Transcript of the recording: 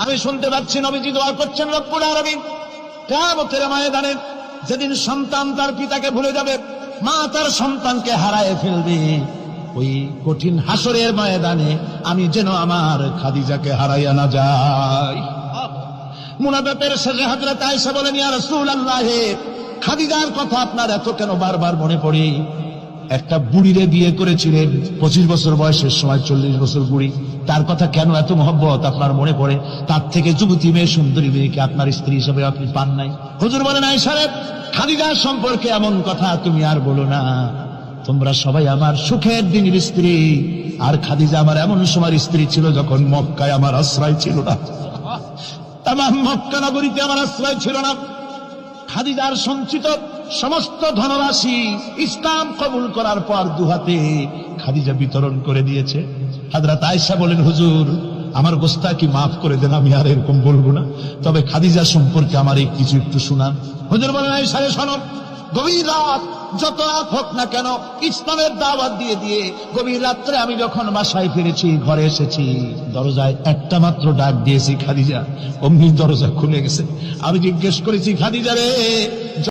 আমি শুনতে পাচ্ছি নবীজি দোয়া করছেন রব্বুল আলামিন কিয়ামতের ময়দানে যেদিন সন্তান তার পিতাকে ভুলে যাবে, মা তার সন্তানকে হারায় ফেলবে, ওই কঠিন হাসরের ময়দানে আমি যেন আমার খাদিজাকে হারাইয়া না যাই। মুনাফিকের শেষে হযরত আয়েশা বলেন, ইয়া রাসূলুল্লাহ, খাদিজার কথা আপনার এত কেন বারবার মনে পড়ে? একটা বুড়িরে বিয়ে করেছিলেন 25 বছর বয়সের সময়, 40 বছর বুড়ি, তার কথা কেন এত মহব্বত আপনার মনে পড়ে? তার থেকে যুবতী মেয়ে, সুন্দরী মেয়েকে আপনার স্ত্রী হিসেবে আপনি পান নাই? হুজুর বলেন, আয়েশা রে, খাদিজার সম্পর্কে এমন কথা তুমি আর বলো না। তোমরা সবাই আমার সুখের দিনের স্ত্রী, আর খাদিজা আমার এমন সময় স্ত্রী ছিল যখন মক্কায় আমার আশ্রয় ছিল না, তামাম মক্কা নগরীতে আমার আশ্রয় ছিল না। খাদিজার সঞ্চিত সমস্ত ধনরাশি ইসলাম কবুল করার পর দুহাতে খাদিজা বিতরণ করে দিয়েছে। হযরত আয়েশা বলেন, হুজুর আমার গোস্তাকি মাফ করে দেন, আমি আর এরকম বলবো না, তবে খাদিজা সম্পর্কে আমার এই কিছু একটু শোনান। হুজুর বলেন, আয়েশা রে শোনো, গভীর রাত যত রাত হোক না কেন, ইসলামের দাওয়াত দিয়ে দিয়ে গভীর রাত্রে আমি যখন বাসায় ফিরেছি, ঘরে এসেছি, দরজায় একটা মাত্র ডাক দিয়েছি, খাদিজা, অমনি দরজা খুলে গেছে। আমি জিজ্ঞেস করেছি, খাদিজা রে,